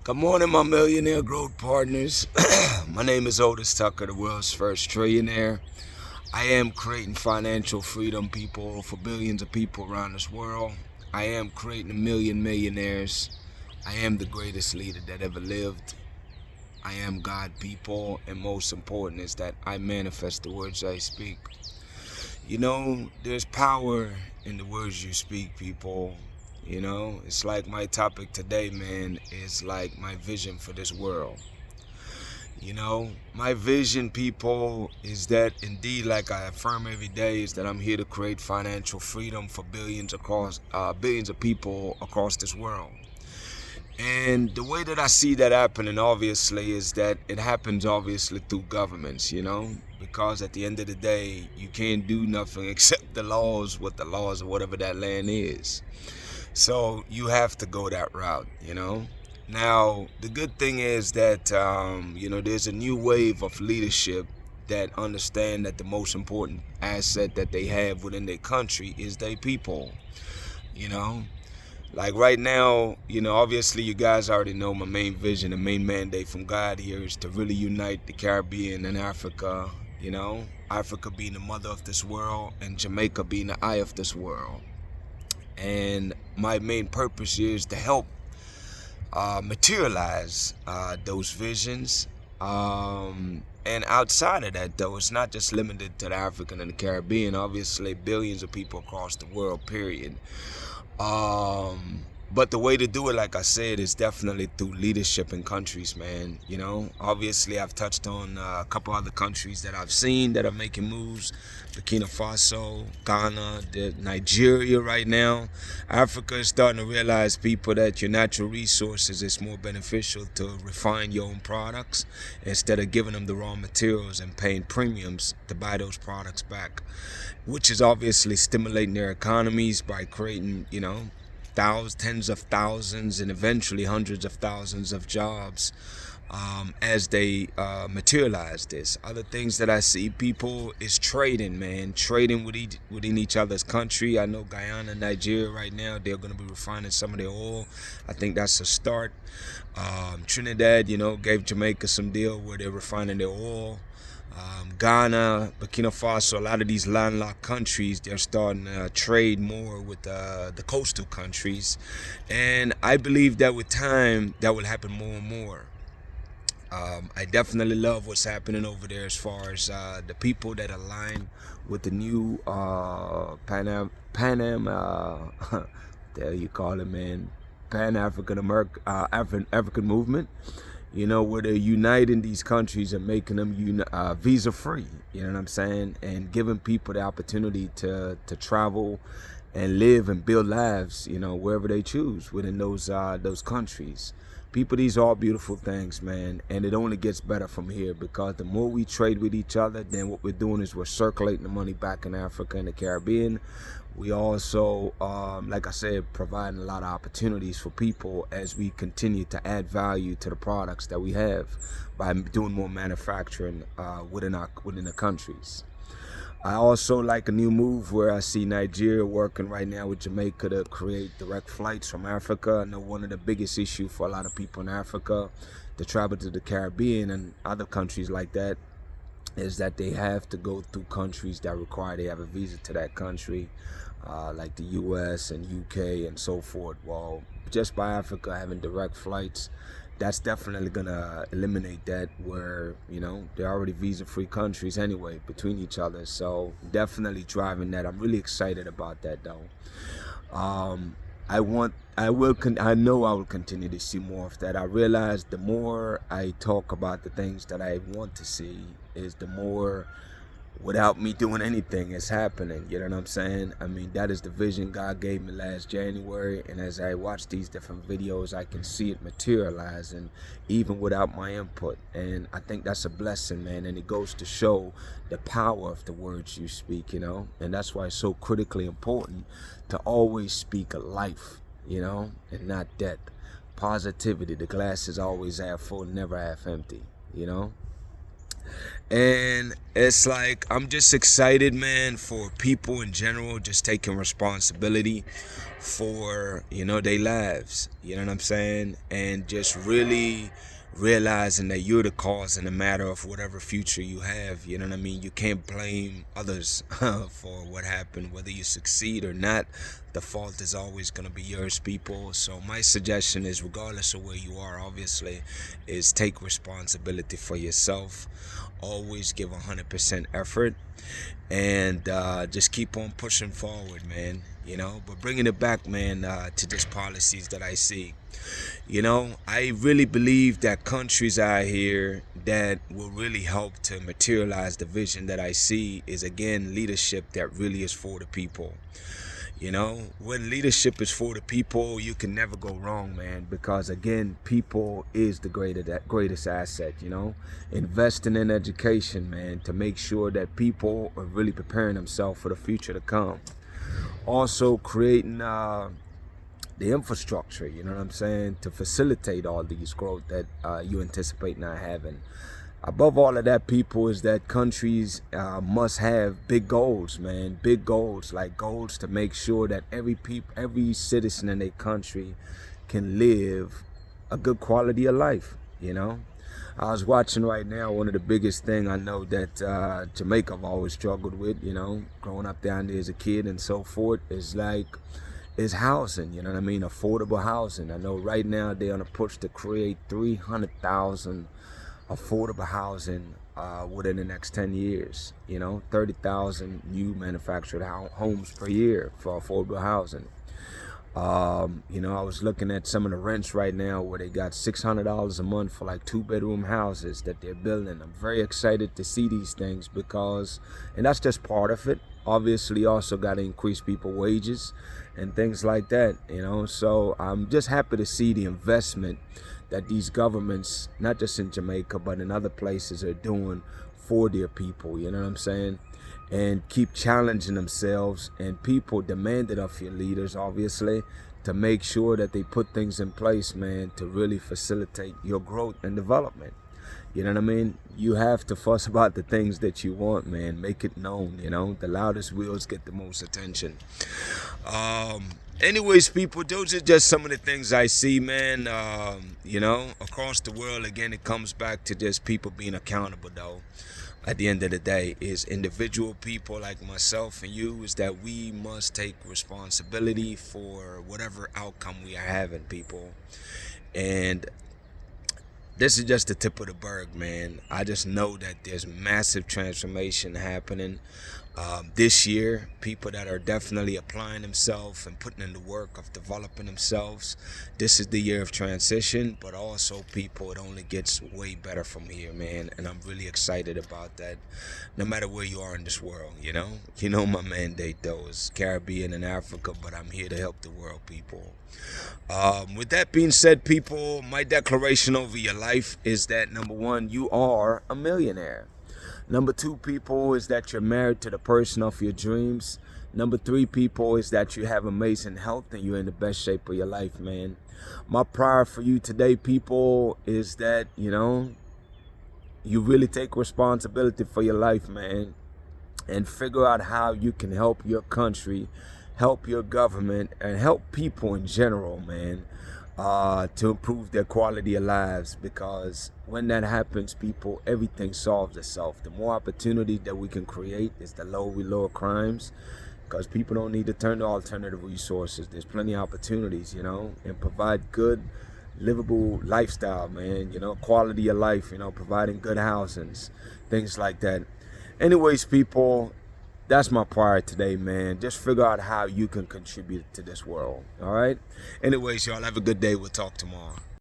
Good morning, my millionaire growth partners. My name is Otis Tucker, the world's first trillionaire. I am creating financial freedom, people, for billions of people around this world. I am creating a million millionaires. I am the greatest leader that ever lived. I am God, people, and most important is that I manifest the words I speak. You know, there's power in the words you speak, people. You know, it's like my topic today, man, is like my vision for this world. You know, my vision, people, is that indeed, like I affirm every day, is that I'm here to create financial freedom for billions of people across this world. And the way that I see that happening, obviously, is that it happens, obviously, through governments, you know, because at the end of the day, you can't do nothing except the laws, what the laws of whatever that land is. So you have to go that route, you know. Now, the good thing is that, there's a new wave of leadership that understand that the most important asset that they have within their country is their people, you know. Like right now, obviously you guys already know my main vision, the main mandate from God here is to really unite the Caribbean and Africa, Africa being the mother of this world and Jamaica being the eye of this world. And my main purpose here is to help materialize those visions. And outside of that, though, it's not just limited to the African and the Caribbean. Obviously, billions of people across the world, period. But the way to do it, like I said, is definitely through leadership in countries, man. You know, obviously I've touched on a couple other countries that I've seen that are making moves. Burkina Faso, Ghana, Nigeria right now. Africa is starting to realize, people, that your natural resources is more beneficial to refine your own products instead of giving them the raw materials and paying premiums to buy those products back, which is obviously stimulating their economies by creating, tens of thousands and eventually hundreds of thousands of jobs as they materialize this. Other things that I see, people, is trading, man. Trading within each other's country. I know Guyana, Nigeria right now, they're going to be refining some of their oil. I think that's a start. Trinidad, gave Jamaica some deal where they're refining their oil. Ghana, Burkina Faso, a lot of these landlocked countries, they're starting to trade more with the coastal countries. And I believe that with time, that will happen more and more. I definitely love what's happening over there as far as the people that align with the new Pan-Am, there you call it, man, African movement. Where they're uniting these countries and making them visa-free, you know what I'm saying? And giving people the opportunity to travel and live and build lives, wherever they choose within those countries. People, these are all beautiful things, man, and it only gets better from here, because the more we trade with each other, then what we're doing is we're circulating the money back in Africa and the Caribbean. We also, like I said, providing a lot of opportunities for people as we continue to add value to the products that we have by doing more manufacturing within the countries. I also like a new move where I see Nigeria working right now with Jamaica to create direct flights from Africa. I know one of the biggest issues for a lot of people in Africa to travel to the Caribbean and other countries like that is that they have to go through countries that require they have a visa to that country, like the US and UK and so forth. Well, just by Africa having direct flights, that's definitely gonna eliminate that, where they're already visa-free countries anyway between each other. So definitely driving that. I'm really excited about that, though. I know I will continue to see more of that. I realize the more I talk about the things that I want to see, is the more, without me doing anything, is happening. You know what I'm saying? I mean, that is the vision God gave me last January, and as I watch these different videos, I can see it materializing even without my input. And I think that's a blessing, man, and it goes to show the power of the words you speak, and that's why it's so critically important to always speak of life, and not death. Positivity. The glass is always half full, never half empty, And it's like I'm just excited, man, for people in general just taking responsibility for, their lives. You know what I'm saying? And just really realizing that you're the cause and the matter of whatever future you have. You know what I mean? You can't blame others for what happened, whether you succeed or not. The fault is always going to be yours, people. So my suggestion is, regardless of where you are, obviously, is take responsibility for yourself. Always give 100% effort, and just keep on pushing forward, man. But bringing it back, man, to just policies that I see. I really believe that countries out here that will really help to materialize the vision that I see is, again, leadership that really is for the people. When leadership is for the people, you can never go wrong, man, because, again, people is the greatest asset. Investing in education, man, to make sure that people are really preparing themselves for the future to come. Also creating the infrastructure, you know what I'm saying, to facilitate all these growth that you anticipate not having. Above all of that, people, is that countries must have big goals, man. Big goals, like goals to make sure that every citizen in their country can live a good quality of life. I was watching right now, one of the biggest thing I know that Jamaica have always struggled with, growing up down there as a kid and so forth, is housing, you know what I mean? Affordable housing. I know right now they're on a push to create 300,000 affordable housing within the next 10 years. 30,000 new manufactured homes per year for affordable housing. I was looking at some of the rents right now where they got $600 a month for like 2-bedroom houses that they're building. I'm very excited to see these things because, and that's just part of it. Obviously, also got to increase people wages and things like that, So I'm just happy to see the investment that these governments, not just in Jamaica, but in other places, are doing for their people, you know what I'm saying? And keep challenging themselves, and people demand it of your leaders, obviously, to make sure that they put things in place, man, to really facilitate your growth and development. You know what I mean? You have to fuss about the things that you want, man. Make it known, The loudest wheels get the most attention. Anyways, people, those are just some of the things I see, man. Across the world. Again, it comes back to just people being accountable, though. At the end of the day, is individual people like myself and you, is that we must take responsibility for whatever outcome we are having, people. And this is just the tip of the berg, man. I just know that there's massive transformation happening this year. People that are definitely applying themselves and putting in the work of developing themselves. This is the year of transition, but also, people, it only gets way better from here, man. And I'm really excited about that, no matter where you are in this world, my mandate, though, is Caribbean and Africa, but I'm here to help the world, people. With that being said, people, my declaration over your life is that, number one, you are a millionaire. Number two, people, is that you're married to the person of your dreams. Number three, people, is that you have amazing health and you're in the best shape of your life, man. My prayer for you today, people, is that, you really take responsibility for your life, man, and figure out how you can help your country, help your government, and help people in general, man, to improve their quality of lives. Because when that happens, people, everything solves itself. The more opportunity that we can create is the lower we lower crimes, because people don't need to turn to alternative resources. There's plenty of opportunities, and provide good, livable lifestyle, man, quality of life, providing good housings, things like that. Anyways, people, that's my prayer today, man. Just figure out how you can contribute to this world, all right? Anyways, y'all, have a good day. We'll talk tomorrow.